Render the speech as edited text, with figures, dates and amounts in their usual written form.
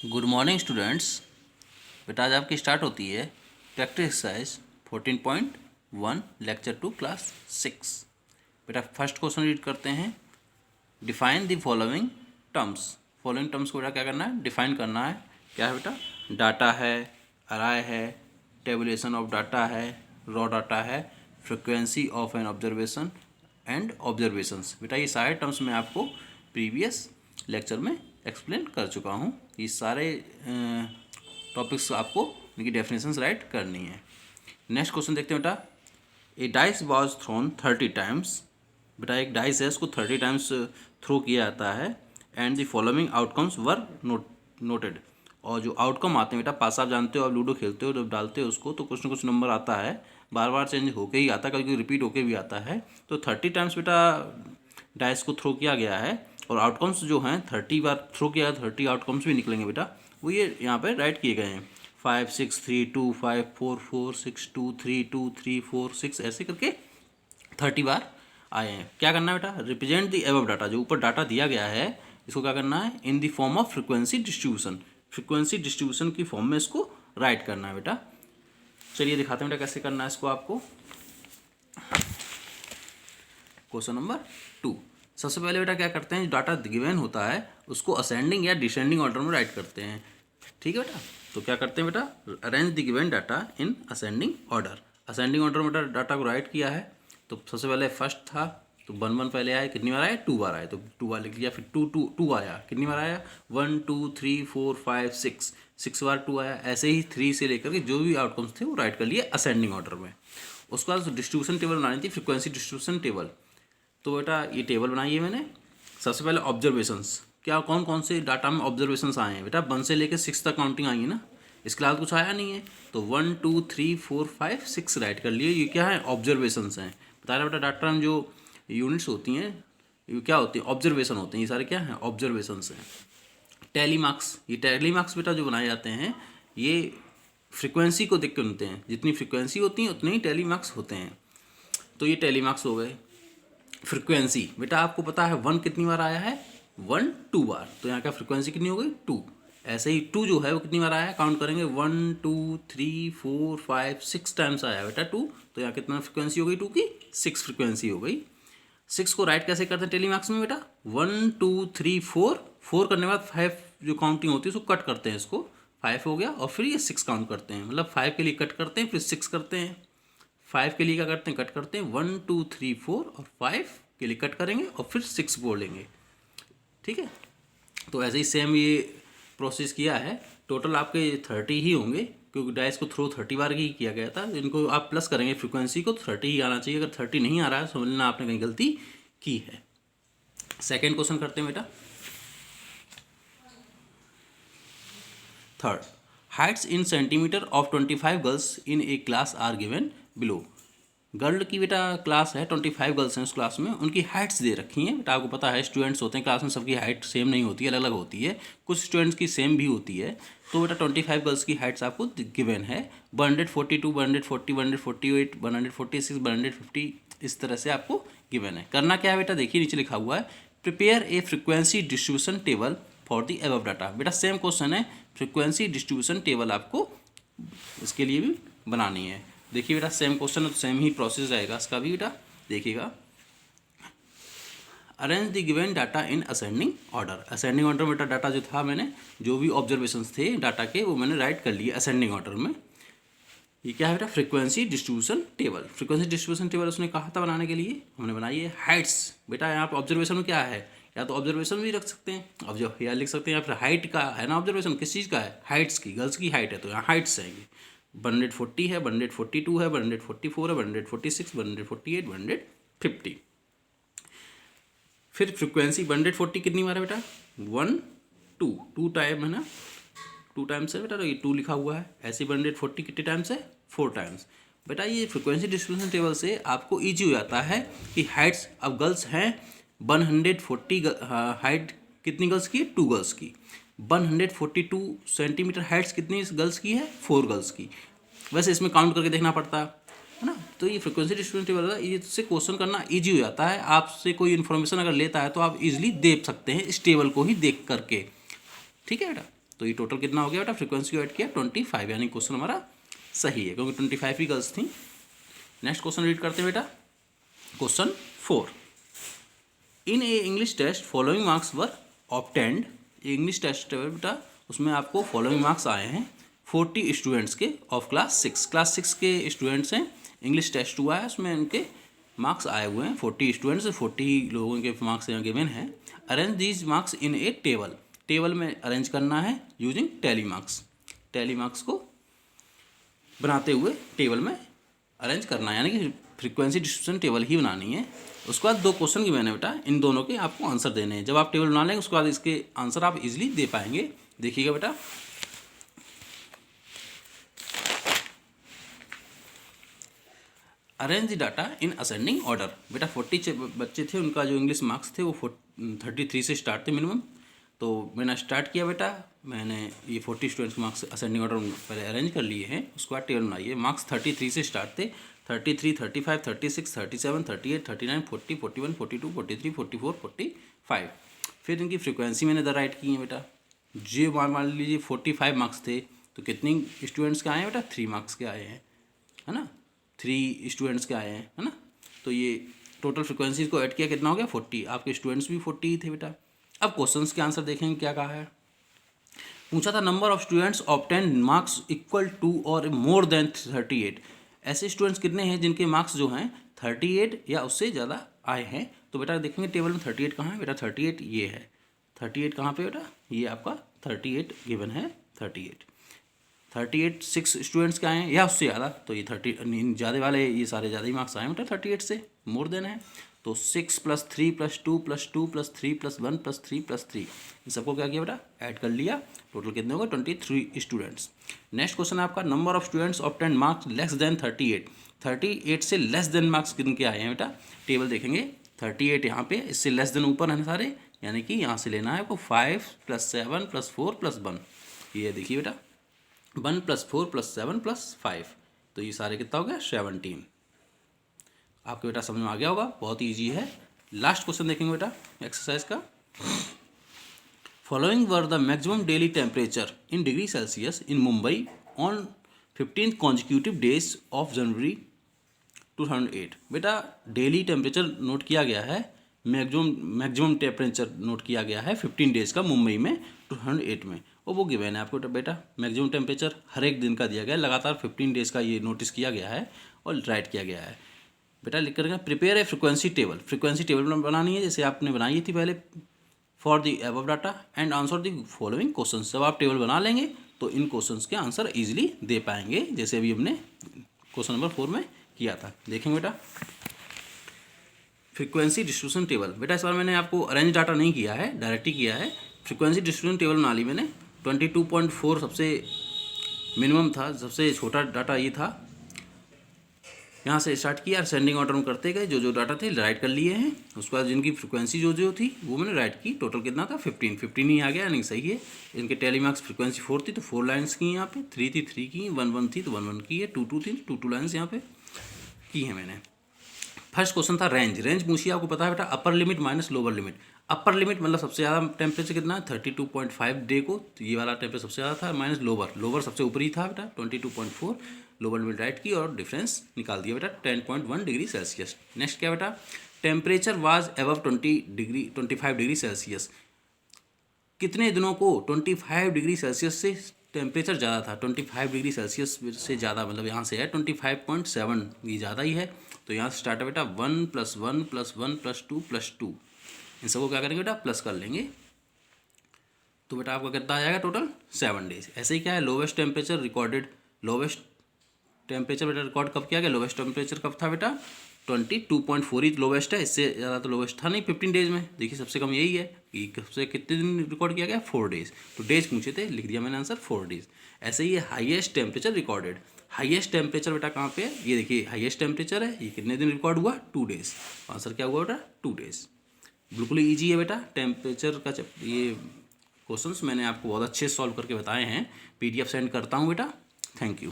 Good morning students. बेटा आज आपकी स्टार्ट होती है प्रैक्टिस एक्सरसाइज 14.1 लेक्चर 2 क्लास 6। बेटा फर्स्ट क्वेश्चन रीड करते हैं। Define the following terms. Following terms को बेटा क्या करना है, डिफाइन करना है। क्या है बेटा, डाटा है, अराय है, टेबुलेशन ऑफ डाटा है, रॉ डाटा है, frequency of an observation and observations. बेटा ये सारे टर्म्स मैं आपको प्रीवियस लेक्चर में एक्सप्लेन कर चुका हूँ। ये सारे टॉपिक्स आपको इनकी डेफिनेशंस राइट करनी है। नेक्स्ट क्वेश्चन देखते हैं बेटा। ए डाइस वॉज थ्रोन 30 टाइम्स। बेटा एक डाइस है, उसको 30 टाइम्स थ्रो किया जाता है and the following outcomes were noted. और जो आउटकम आते हैं बेटा, पास आप जानते हो, आप लूडो खेलते हो, जब डालते हो उसको तो कुछ ना कुछ नंबर आता है, बार बार चेंज होके ही आता है, कभी रिपीट होके भी आता है। तो 30 टाइम्स बेटा डाइस को थ्रो किया गया है और आउटकम्स जो हैं 30 बार थ्रो किया, 30 आउटकम्स भी निकलेंगे बेटा, वो ये यहाँ पे राइट किए गए हैं। 5 6 3 2 5 4 4 6 2 3 2 3 4 6 ऐसे करके 30 बार आए हैं। क्या करना है बेटा, रिप्रेजेंट द एबव डाटा। जो ऊपर डाटा दिया गया है इसको क्या करना है, in the form of frequency distribution. Frequency distribution की फॉर्म में इसको राइट करना है बेटा। चलिए दिखाते हैं बेटा कैसे करना है इसको आपको। Question number 2। सबसे पहले बेटा क्या करते हैं, डाटा गिवन होता है उसको असेंडिंग या डिसेंडिंग ऑर्डर में राइट करते हैं। ठीक है बेटा, तो क्या करते हैं बेटा, arrange the given data in ascending order. Ascending order में डाटा को राइट किया है। तो सबसे पहले फर्स्ट था तो 1 1 पहले आया, कितनी बार आया, 2 बार आया, तो 2 बार लिख लिया। फिर 2 2 2 आया, कितनी बार आया, 1 2 3 4 5 6 बार 2 आया। ऐसे ही 3 से लेकर के जो भी आउटकम्स थे वो राइट कर लिए असेंडिंग ऑर्डर में। उसके बाद डिस्ट्रीब्यूशन टेबल बनानी थी, फ्रिक्वेंसी डिस्ट्रीब्यूशन टेबल। तो बेटा ये टेबल बनाई है मैंने। सबसे पहले ऑब्जर्वेशंस, क्या कौन कौन से डाटा में ऑब्जर्वेशंस आए हैं बेटा, 1 से लेकर 6 तक काउंटिंग आई है ना, इसके अलावा कुछ आया नहीं है। तो 1 2 3 4 5 6 राइट कर लिए। ये क्या है, ऑब्जर्वेशंस हैं। बता रहा बेटा डाटा में जो यूनिट्स होती हैं ये क्या होती हैं, ऑब्जर्वेशन होते हैं। ये सारे क्या हैं, ऑब्जर्वेशंस हैं। टैली मार्क्स, ये टैली मार्क्स बेटा जो बनाए जाते हैं ये फ्रिक्वेंसी को देख के बनते हैं। जितनी फ्रिक्वेंसी होती है उतने ही टैली मार्क्स होते हैं। तो ये टैली मार्क्स हो गए। फ्रिक्वेंसी बेटा आपको पता है 1 कितनी बार आया है, 1 2 बार, तो यहाँ का फ्रिक्वेंसी कितनी हो गई, 2। ऐसे ही 2 जो है वो कितनी बार आया है, काउंट करेंगे 1 2 3 4 5 6 टाइम्स आया बेटा 2, तो यहाँ कितना फ्रिक्वेंसी हो गई 2 की, 6 फ्रिक्वेंसी हो गई। 6 को राइट कैसे करते हैं टेली मार्क्स में बेटा, 1 2 3 4 करने के बाद 5 जो काउंटिंग होती है उसको कट करते हैं, इसको 5 हो गया और फिर ये 6 काउंट करते हैं, मतलब 5 के लिए कट करते हैं फिर 6 करते हैं। 5 के लिए क्या करते हैं, कट करते हैं, 1 2 3 4 और 5 के लिए कट करेंगे और फिर 6 बोलेंगे। ठीक है, तो ऐसे ही सेम ये प्रोसेस किया है। टोटल आपके 30 ही होंगे क्योंकि डाइस को थ्रो 30 बार ही किया गया था। इनको आप प्लस करेंगे, फ्रिक्वेंसी को 30 ही आना चाहिए। अगर 30 नहीं आ रहा है समझ लेना आपने कहीं गलती की है। सेकेंड क्वेश्चन करते हैं बेटा। Third, heights in centimetre of 25 girls in a class are given below. Girl की बेटा क्लास है, 25 गर्ल्स हैं उस क्लास में, उनकी हाइट्स दे रखी हैं। बेटा आपको पता है स्टूडेंट्स होते हैं क्लास में, सबकी हाइट सेम नहीं होती है, अलग अलग होती है। कुछ स्टूडेंट्स की सेम भी होती है। तो बेटा 25 गर्ल्स की हाइट्स आपको गिवन है। 142 140 148 146 150 इस तरह से आपको गिवन है। करना क्या है बेटा, देखिए नीचे लिखा हुआ है, prepare a frequency distribution table for the above data. बेटा सेम क्वेश्चन है, फ्रिक्वेंसी डिस्ट्रीब्यूशन टेबल आपको इसके लिए भी बनानी है। देखिए बेटा सेम क्वेश्चन है तो सेम ही प्रोसेस रहेगा इसका भी बेटा, देखिएगा। Arrange the given data in ascending order. Ascending order में बेटा डाटा जो था, मैंने जो भी ऑब्जर्वेशंस थे डाटा के वो मैंने राइट कर लिए असेंडिंग ऑर्डर में। ये क्या है बेटा, frequency distribution table. Frequency distribution table उसने कहा था बनाने के लिए, हमने बनाई है। हाइट्स बेटा यहाँ पे ऑब्जर्वेशन में क्या है, या तो ऑब्जर्वेशन भी रख सकते हैं, अब जो या लिख सकते हैं, या फिर हाइट का है ना, ऑब्जर्वेशन किस चीज़ का है, हाइट्स की, गर्ल्स की हाइट है तो यहाँ हाइट्स आएंगे। 140 है, 142 है, 144 है, 146 148 150। फिर फ्रिक्वेंसी 140 कितनी बार है बेटा, 1 2 टाइम है ना, 2 टाइम्स है बेटा, तो ये 2 लिखा हुआ है। ऐसे 140 कितने टाइम्स है, 4 टाइम्स। बेटा ये फ्रिक्वेंसी डिस्ट्रीब्यूशन टेबल से आपको ईजी हो जाता है कि हाइट्स, अब गर्ल्स हैं 140, हाइट कितनी गर्ल्स की है, 2 गर्ल्स की। 142 सेंटीमीटर हाइट्स कितनी गर्ल्स की है, 4 गर्ल्स की। वैसे इसमें काउंट करके देखना पड़ता है ना। तो ये फ्रिक्वेंसी डिस्ट्रीब्यूशन टेबल है, इससे क्वेश्चन करना इजी हो जाता है। आपसे कोई इन्फॉर्मेशन अगर लेता है तो आप इजीली देख सकते हैं इस टेबल को ही देख करके। ठीक है बेटा, तो ये टोटल कितना हो गया बेटा, फ्रीक्वेंसी को ऐड किया 25, यानी क्वेश्चन हमारा सही है क्योंकि 25 ही गर्ल्स थी। नेक्स्ट क्वेश्चन रीड करते हैं बेटा, question 4। In a English test following marks were obtained. English test है बेटा, उसमें आपको फॉलोइंग मार्क्स आए हैं 40 स्टूडेंट्स के ऑफ क्लास 6। क्लास 6 के स्टूडेंट्स हैं, इंग्लिश टेस्ट हुआ है, उसमें उनके मार्क्स आए हुए हैं 40 स्टूडेंट्स, 40 लोगों के मार्क्स यहाँ गिवन हैं। Arrange these marks in A table. Table में अरेंज करना है using tally marks. Tally marks को बनाते हुए टेबल में अरेंज करना है, यानी कि फ्रीक्वेंसी डिस्ट्रीब्यूशन टेबल ही बनानी है। उसके बाद 2 क्वेश्चन की मैंने बेटा, इन दोनों के आपको आंसर देने हैं। जब आप टेबल बना लेंगे उसके बाद इसके आंसर आप इजीली दे पाएंगे। देखिएगा बेटा, arrange data in ascending order. बेटा 40 बच्चे थे, उनका जो इंग्लिश मार्क्स थे वो 33 से स्टार्ट थे मिनिमम। तो मैंने स्टार्ट किया बेटा, मैंने ये 40 स्टूडेंट्स मार्क्स असेंडिंग ऑर्डर पहले अरेंज कर लिए हैं। उसके बाद टेबल बनाइए। मार्क्स 33 से स्टार्ट थे, 33, 35, 36, 37, 38, 39, 40, 41, 42, 43, 44, 45। फिर इनकी फ्रीक्वेंसी मैंने इधर राइट की है बेटा। जे मान लीजिए 45 मार्क्स थे, तो कितनी स्टूडेंट्स के आए हैं बेटा, 3 मार्क्स के आए हैं, है ना, 3 स्टूडेंट्स के आए हैं, है ना। तो ये टोटल फ्रीक्वेंसी को ऐड किया, कितना हो गया 40। आपके स्टूडेंट्स भी 40 ही थे बेटा। अब क्वेश्चंस के आंसर देखेंगे क्या कहा है। पूछा था number of students obtain marks equal to और मोर देन 38। ऐसे स्टूडेंट्स कितने हैं जिनके मार्क्स जो हैं 38 या उससे ज़्यादा आए हैं। तो बेटा देखेंगे टेबल में 38 कहाँ है बेटा, 38 ये है। 38 कहाँ पे बेटा, ये आपका 38 गिवन है। 38 6 स्टूडेंट्स के आए हैं या उससे ज़्यादा, तो ये 30 ज़्यादा वाले, ये सारे ज़्यादा ही मार्क्स आए हैं बेटा 38 से, मोर देन है। तो 6 + 3 + 2 + 2 + 3 + 1 + 3 + 3, इन सबको क्या किया बेटा, ऐड कर लिया। टोटल कितने होगा 23 स्टूडेंट्स। नेक्स्ट क्वेश्चन है आपका, number of students obtain marks less than 38। 38 से लेस देन मार्क्स कितने के आए हैं बेटा, टेबल देखेंगे। 38 यहाँ पे, इससे लेस देन ऊपर है सारे, यानी कि यहाँ से लेना है आपको 5 + 7 + 4 + 1। ये देखिए बेटा 1 + 4 + 7 + 5, तो ये सारे कितना हो गया 17। आपके बेटा समझ में आ गया होगा, बहुत ईजी है। लास्ट क्वेश्चन देखेंगे बेटा एक्सरसाइज का। Following were the maximum daily temperature in degree Celsius in Mumbai on 15 consecutive days of January 2008। बेटा डेली टेम्परेचर नोट किया गया है, मैक्सिमम टेम्परेचर नोट किया गया है 15 डेज का मुंबई में 2008 में, और वो गिवन है आपको बेटा। मैक्सिमम टेम्परेचर हर एक दिन का दिया गया है, लगातार 15 डेज का ये नोटिस किया गया है और राइट किया गया है। बेटा लिख कर prepare a frequency table. Frequency table बनानी है जैसे आपने बनाई थी पहले for the above data and answer the following question. जब आप टेबल बना लेंगे तो इन क्वेश्चंस के आंसर इजीली दे पाएंगे, जैसे अभी हमने क्वेश्चन नंबर 4 में किया था। देखेंगे बेटा फ्रीक्वेंसी डिस्ट्रीब्यूशन टेबल। बेटा इस बार मैंने आपको अरेंज डाटा नहीं किया है, डायरेक्ट ही किया है। फ्रीक्वेंसी डिस्ट्रीब्यूशन टेबल बना ली मैंने। 22.4 सबसे मिनिमम था, सबसे छोटा डाटा ये था। यहाँ से स्टार्ट किया, असेंडिंग ऑर्डर में करते गए, जो जो डाटा थे राइट कर लिए हैं। उसके बाद जिनकी फ्रीक्वेंसी जो जो थी वो मैंने राइट की। टोटल कितना था 15 ही आ गया, नहीं सही है। इनके टैली मार्क्स फ्रीक्वेंसी 4 थी तो 4 लाइन्स की यहाँ पे, 3 थी 3 की, 1 थी तो 1 की है, 2 थी 2 लाइन्स यहाँ पे की है मैंने। फर्स्ट क्वेश्चन था रेंज। रेंज पूछिए, आपको पता है बेटा upper limit minus lower limit. Upper limit मतलब सबसे ज़्यादा टेम्परेचर कितना है 32.5 डे को, तो ये वाला टेम्परेचर सबसे ज़्यादा था, माइनस लोअर सबसे ऊपर ही था बेटा 22.4। लोअर लिमिट राइट की और डिफरेंस निकाल दिया बेटा 10.1 डिग्री सेल्सियस। नेक्स्ट क्या बेटा, temperature was above 25 degree Celsius. कितने दिनों को 25 डिग्री सेल्सियस से टेम्परेचर ज़्यादा था, 25 डिग्री सेल्सियस से ज़्यादा, मतलब यहाँ से है 25.7, ये ज़्यादा ही है। तो यहाँ से स्टार्ट है बेटा 1 + 1 + 1 + 2 + 2, इन सबको क्या करेंगे बेटा प्लस कर लेंगे। तो बेटा आपका कितना आ जाएगा टोटल 7 डेज। ऐसे ही क्या है, lowest temperature recorded, lowest temperature बेटा रिकॉर्ड कब किया गया, लोवेस्ट टेम्परेचर कब था बेटा 22.4 ही लोवेस्ट है, इससे ज़्यादा तो लोवेस्ट था नहीं 15 डेज में। देखिए सबसे कम यही है कि सबसे कितने दिन रिकॉर्ड किया गया 4 डेज। तो डेज पूछे थे, लिख दिया मैंने आंसर 4 डेज। ऐसे ही highest temperature recorded, highest temperature बेटा कहाँ पे है, ये देखिए हाईएस्ट टेम्परेचर है, ये कितने दिन रिकॉर्ड हुआ 2 डेज। आंसर क्या हुआ बेटा 2 डेज। बिल्कुल ईजी है बेटा टेम्परेचर का। ये क्वेश्चंस मैंने आपको बहुत अच्छे से सॉल्व करके बताए हैं, PDF सेंड करता हूँ बेटा। Thank you.